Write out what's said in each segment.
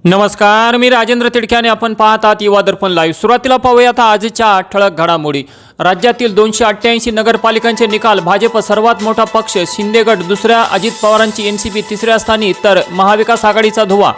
नमस्कार, मी राजेंद्र तिडके आणि आपण पाहत आहात युवा दर्पण लाईव्ह। सुरुवातीला पाहूयात आजच्या ठळक घडामोडी। राज्यातील 288 नगरपालिकांचे निकाल। भाजप सर्वात मोठा पक्ष, शिंदेगड दुसऱ्या, अजित पवारांची एनसीपी तिसऱ्या स्थानी, तर महाविकास आघाडीचा धुव्वा।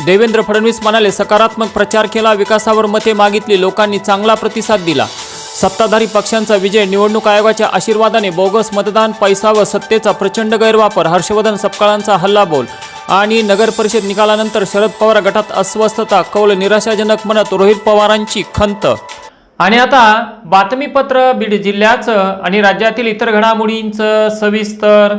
देवेंद्र फडणवीस म्हणाले, सकारात्मक प्रचार केला, विकासावर मते मागितली, लोकांनी चांगला प्रतिसाद दिला। सत्ताधारी पक्षांचा विजय, निवडणूक आयोगाच्या आशीर्वादाने बोगस मतदान, पैसा व सत्तेचा प्रचंड गैरवापर। हर्षवर्धन सपकाळांचा हल्लाबोल आणि नगर परिषद निकालानंतर शरद पवार गटात अस्वस्थता, कौल निराशाजनक म्हणत रोहित पवारांची खंत। आणि आता बातमीपत्र बीड जिल्ह्याचं आणि राज्यातील इतर घडामोडींचं सविस्तर।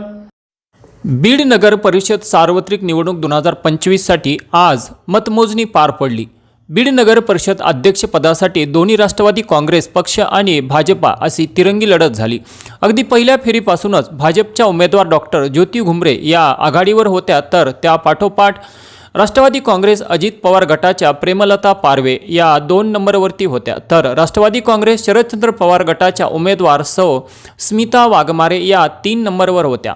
बीड नगर परिषद सार्वत्रिक निवडणूक 2025 साठी आज मतमोजणी पार पडली। बीड नगर परिषद अध्यक्षपदासाठी दोन्ही राष्ट्रवादी काँग्रेस पक्ष आणि भाजपा अशी तिरंगी लढत झाली। अगदी पहिल्या फेरीपासूनच भाजपच्या उमेदवार डॉक्टर ज्योती घुमरे या आघाडीवर होत्या, तर त्या पाठोपाठ राष्ट्रवादी काँग्रेस अजित पवार गटाच्या प्रेमलता पारवे या 2 नंबरवरती होत्या, तर राष्ट्रवादी काँग्रेस शरदचंद्र पवार गटाच्या उमेदवार सौ स्मिता वाघमारे या 3 नंबरवर होत्या।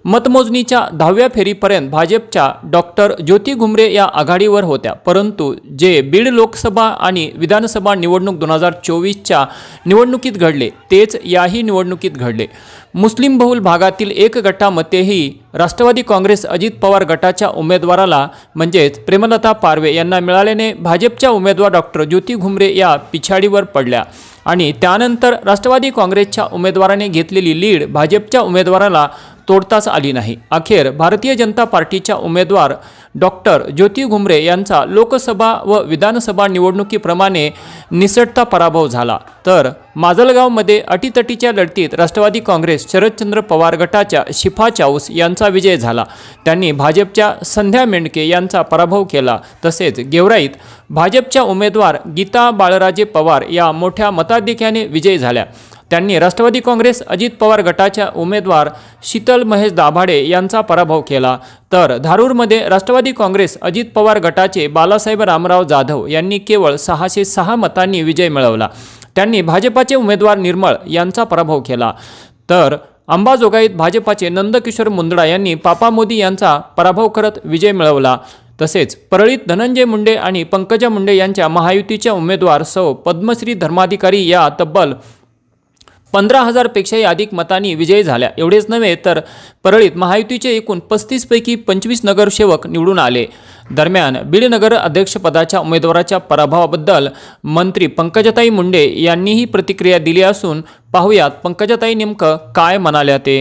मतमोजणीच्या 10व्या फेरीपर्यंत भाजपच्या डॉक्टर ज्योती घुमरे या आघाडीवर होत्या, परंतु जे बीड लोकसभा आणि विधानसभा निवडणूक 2024च्या निवडणुकीत घडले तेच याही निवडणुकीत घडले। मुस्लिम बहुल भागातील एक गटामध्येही राष्ट्रवादी काँग्रेस अजित पवार गटाच्या उमेदवाराला म्हणजेच प्रेमलता पारवे यांना मिळाल्याने भाजपच्या उमेदवार डॉक्टर ज्योती घुमरे या पिछाडीवर पडल्या आणि त्यानंतर राष्ट्रवादी काँग्रेसच्या उमेदवाराने घेतलेली लीड भाजपच्या उमेदवाराला तोडताच आली नाही। अखेर भारतीय जनता पार्टीच्या उमेदवार डॉक्टर ज्योती घुमरे यांचा लोकसभा व विधानसभा निवडणुकीप्रमाणे निसटता पराभव झाला, तर माजलगावमध्ये अटीतटीच्या लढतीत राष्ट्रवादी काँग्रेस शरदचंद्र पवार गटाच्या शिफा चाऊस यांचा विजय झाला। त्यांनी भाजपच्या संध्या मेंढके यांचा पराभव केला। तसेच गेवराईत भाजपच्या उमेदवार गीता बाळराजे पवार या मोठ्या मताधिक्याने विजयी झाल्या। त्यांनी राष्ट्रवादी काँग्रेस अजित पवार गटाच्या उमेदवार शीतल महेश दाभाडे यांचा पराभव केला, तर धारूरमध्ये राष्ट्रवादी काँग्रेस अजित पवार गटाचे बालासाहेब रामराव जाधव यांनी केवळ 606 मतांनी विजय मिळवला। त्यांनी भाजपाचे उमेदवार निर्मळ यांचा पराभव केला, तर अंबाजोगाईत भाजपाचे नंदकिशोर मुंदडा यांनी पापा मोदी यांचा पराभव करत विजय मिळवला। तसेच परळीत धनंजय मुंडे आणि पंकजा मुंडे यांच्या महायुतीच्या उमेदवार सौ पद्मश्री धर्माधिकारी या तब्बल 15,000 पेक्षाही अधिक मतांनी विजयी झाल्या। एवढेच नव्हे तर परळीत महायुतीचे एकूण 35 पैकी 25 नगरसेवक निवडून आले। दरम्यान बीड नगर अध्यक्षपदाच्या उमेदवाराच्या पराभवाबद्दल मंत्री पंकजाताई मुंडे यांनीही प्रतिक्रिया दिली असून पाहुयात पंकजाताई नेमकं काय म्हणाल्या ते।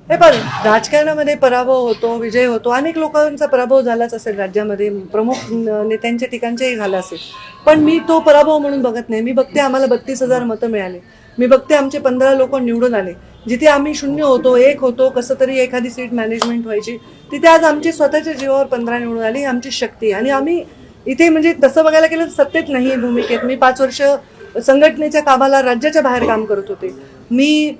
हे पण राजकारणामध्ये पराभव होतो, विजय होतो, अनेक लोकांचा पराभव झालाच असेल, राज्यामध्ये प्रमुख नेत्यांच्या ठिकाणचेही झाला असेल, पण मी तो पराभव म्हणून बघत नाही। मी बघते आम्हाला 32,000 मतं मिळाले, मी बघते आमचे 15 लोक निवडून आले। जिथे आम्ही 0 होतो, 1 होतो, कसं तरी एखादी सीट मॅनेजमेंट व्हायची, तिथे आज आमची स्वतःच्या जीवावर 15 निवडून आली, आमची शक्ती। आणि आम्ही इथे म्हणजे तसं बघायला गेलं तर सत्तेत नाही आहे भूमिकेत। मी 5 वर्ष संघटनेच्या कामाला राज्याच्या बाहेर काम करत होते। मी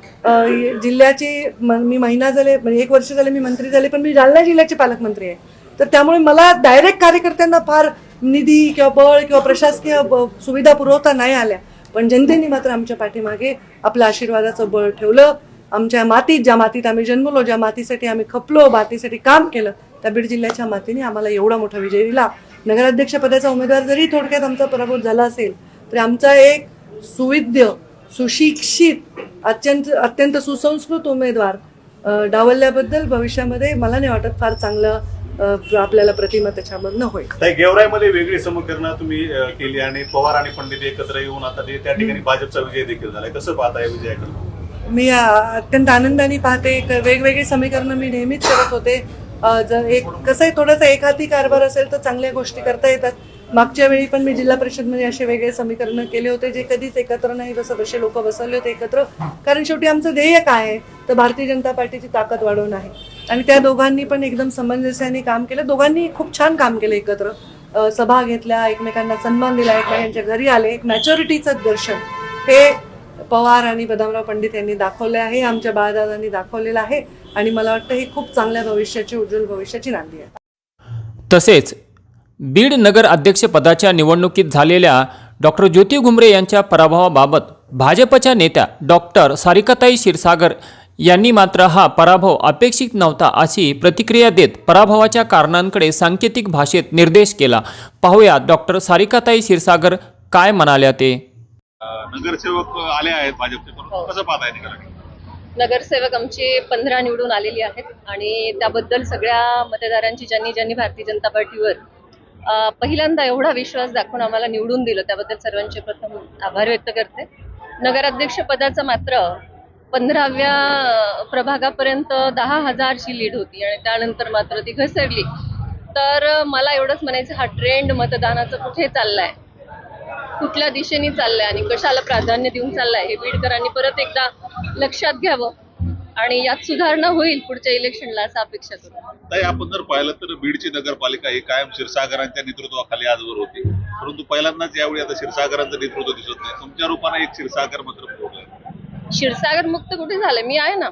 जिल्ह्याची मी महिना झाले म्हणजे 1 वर्ष झाले मी मंत्री झाले, पण मी जालना जिल्ह्याचे पालकमंत्री आहे। तर त्यामुळे मला डायरेक्ट कार्यकर्त्यांना फार निधी किंवा बळ किंवा प्रशासकीय सुविधा पुरवता नाही आल्या, पण जनतेने मात्र आमच्या पाठीमागे आपलं आशीर्वादाचं बळ ठेवलं। आमच्या मातीत, ज्या मातीत आम्ही जन्मलो, ज्या मातीसाठी आम्ही खपलो, मातीसाठी काम केलं, त्या बीड जिल्ह्याच्या मातीने आम्हाला एवढा मोठा विजय दिला। नगराध्यक्ष पदाचा उमेदवार जरी थोडक्यात आमचा पराभव झाला असेल तरी आमचा एक सुविद्य, सुशिक्षित, अत्यंत सुसंस्कृत उमेदवार डावलल्याबद्दल भविष्यामध्ये मला नाही वाटत फार चांगलं आपल्याला प्रतिमा त्याच्यामधनं होईल। गेवराईमध्ये वेगळी समीकरणं तुम्ही केली आणि पवार आणि पंडित एकत्र येऊन आता त्या ठिकाणी भाजपचा विजय देखील झालाय, कसं पाहताय विजयाकडे? मी अत्यंत आनंदाने पाहते। वेगवेगळी समीकरणं मी नेहमीच करत होते। जर कसं आहे, थोडासा एकाधी कारभार असेल तर चांगल्या गोष्टी करता येतात। मागच्या वेळी पण मी जिल्हा परिषदमध्ये असे वेगळे समीकरणं केले होते जे कधीच एकत्र नाही बसत, असे लोक बसवले होते एकत्र, कारण शेवटी आमचं ध्येय काय आहे तर भारतीय जनता पार्टीची ताकद वाढवणं आहे। आणि त्या दोघांनी पण एकदम समंजस्याने काम केलं, दोघांनी खूप छान काम केलं एकत्र, सभा घेतल्या, एकमेकांना सन्मान दिला, एकमेकांच्या घरी आले, एक मॅच्युरिटीचं दर्शन हे पवार आणि बदामराव पंडित यांनी दाखवले आहे, आमच्या बाळदादांनी दाखवलेलं आहे आणि मला वाटतं ही खूप चांगल्या भविष्याची, उज्ज्वल भविष्याची नांदी आहे। तसेच बीड नगर अध्यक्षपदाच्या निवडणुकीत झालेल्या डॉक्टर ज्योती घुमरे यांच्या पराभवाबाबत भाजपच्या नेत्या डॉक्टर सारिकाताई क्षीरसागर यांनी मात्र हा पराभव अपेक्षित नव्हता अशी प्रतिक्रिया देत पराभवाच्या कारणांकडे सांकेतिक भाषेत निर्देश केला. पाहूया डॉक्टर सारिकाताई क्षीरसागर काय म्हणाल्या ते. नगरसेवक आले आहेत भाजपचे, पण कसं पाहताय निकालाने? नगरसेवक आमचे 15 निवडून आलेली आहेत आणि त्याबद्दल सगळ्या मतदारांची ज्यांनी भारतीय जनता पार्टीवर पहिल्यांदा एवढा विश्वास दाखवून आम्हाला निवडून दिलं त्याबद्दल सर्वांचे प्रथम आभार व्यक्त करते. नगराध्यक्ष पदाचं मात्र 15व्या प्रभागापर्यंत 10,000ची लीड होती आणि त्यानंतर मात्र ती घसरली. तर मला एवढंच म्हणायचं, हा ट्रेंड मतदानाचा कुठे चाललाय, कुठल्या दिशेने चाललाय आणि कशाला प्राधान्य देऊन चाललाय हे बीडकरांनी परत एकदा लक्षात घ्यावं आणि यात सुधारणा होईल पुढच्या इलेक्शनला असं अपेक्षा करू. ताई, आपण जर पाहिलं तर बीडची नगरपालिका ही कायम क्षीरसागरांच्या नेतृत्वाखाली आजवर होती, परंतु पहिल्यांदाच यावेळी आता क्षीरसागरांचं नेतृत्व दिसत नाही. तुमच्या रूपाने एक क्षीरसागर मात्र पुरवलंय. क्षीरसागर मुक्त कुठे झालं? मी आहे ना.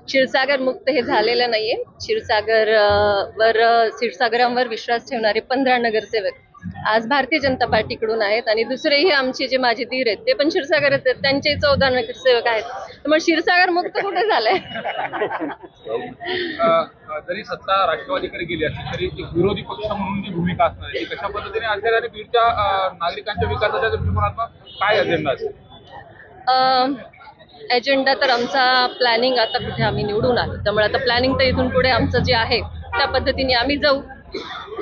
क्षीरसागर मुक्त हे झालेलं नाहीये. क्षीरसागरांवर विश्वास ठेवणारे 15 नगरसेवक आज भारतीय जनता पार्टीकडून आहेत आणि दुसरेही आमचे जे माझे धीर आहेत ते पण क्षीरसागर आहेत, त्यांचे 14 नगरसेवक आहेत. त्यामुळे क्षीरसागर मुक्त कुठे झालंय? जरी सत्ता राष्ट्रवादीकडे गेली असली तरी एक विरोधी पक्ष म्हणून जी भूमिका असणार आहे कशा पद्धतीने असेल आणि बीडच्या नागरिकांच्या विकासाच्या दृष्टिकोनातून काय अजेंडा असेल? एजेंडा तर आमचा प्लॅनिंग आता कुठे आम्ही निवडून आलो, त्यामुळे आता प्लॅनिंग तर इथून पुढे आमचं जे आहे त्या पद्धतीने आम्ही जाऊ.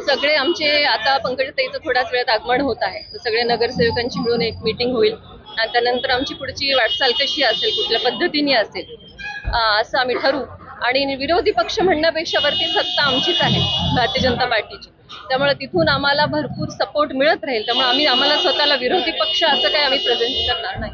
सगळे आमचे आता पंकजाताईचं थोड्याच वेळात आगमन होत आहे, सगळे नगरसेवकांची मिळून एक मीटिंग होईल आणि त्यानंतर आमची पुढची वाटचाल कशी असेल, कुठल्या पद्धतीने असेल असं आम्ही ठरवू. आणि विरोधी पक्ष म्हणण्यापेक्षा वरती सत्ता आमचीच आहे, भारतीय जनता पार्टीची, त्यामुळे तिथून आम्हाला भरपूर सपोर्ट मिळत राहील. त्यामुळे आम्हाला स्वतःला विरोधी पक्ष असं काही आम्ही प्रेझेंट करणार नाही.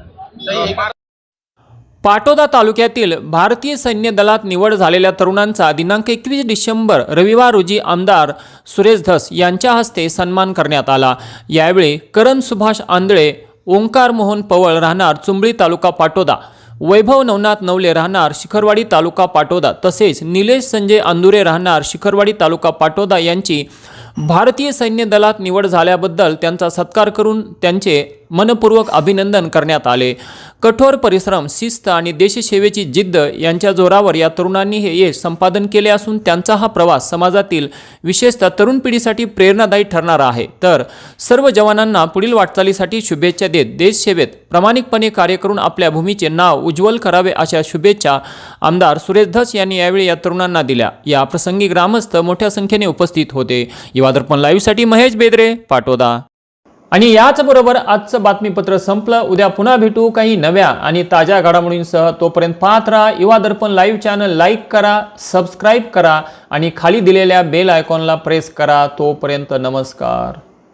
पाटोदा तालुक्यातील भारतीय सैन्य दलात निवड झालेल्या तरुणांचा दिनांक 21 डिसेंबर रविवार रोजी आमदार सुरेश धस यांच्या हस्ते सन्मान करण्यात आला. यावेळी करण सुभाष आंधळे, ओंकार मोहन पवळ राहणार चुंबळी तालुका पाटोदा, वैभव नवनाथ नवले राहणार शिखरवाडी तालुका पाटोदा तसेच निलेश संजय अंदुरे राहणार शिखरवाडी तालुका पाटोदा यांची भारतीय सैन्य दलात निवड झाल्याबद्दल त्यांचा सत्कार करून त्यांचे मनपूर्वक अभिनंदन करण्यात आले. कठोर परिश्रम, शिस्त आणि देशसेवेची जिद्द यांच्या जोरावर या तरुणांनी हे यश संपादन केले असून त्यांचा हा प्रवास समाजातील विशेषतः तरुण पिढीसाठी प्रेरणादायी ठरणार आहे. तर सर्व जवानांना पुढील वाटचालीसाठी शुभेच्छा देत देशसेवेत प्रामाणिकपणे कार्य करून आपल्या भूमीचे नाव उज्ज्वल करावे अशा शुभेच्छा आमदार सुरेश धस यांनी यावेळी या तरुणांना दिल्या. या प्रसंगी ग्रामस्थ मोठ्या संख्येने उपस्थित होते. युवा दर्पण लाईव्हसाठी महेश बेदरे, पाटोदा. आणि याचबरोबर आजचं बातमीपत्र संपलं. उद्या पुन्हा भेटू काही नव्या आणि ताज्या घडामोडींसह. तोपर्यंत पाहत राहा युवा दर्पण लाईव्ह चॅनल. लाईक करा, सबस्क्राईब करा आणि खाली दिलेल्या बेल आयकॉनला प्रेस करा. तोपर्यंत नमस्कार.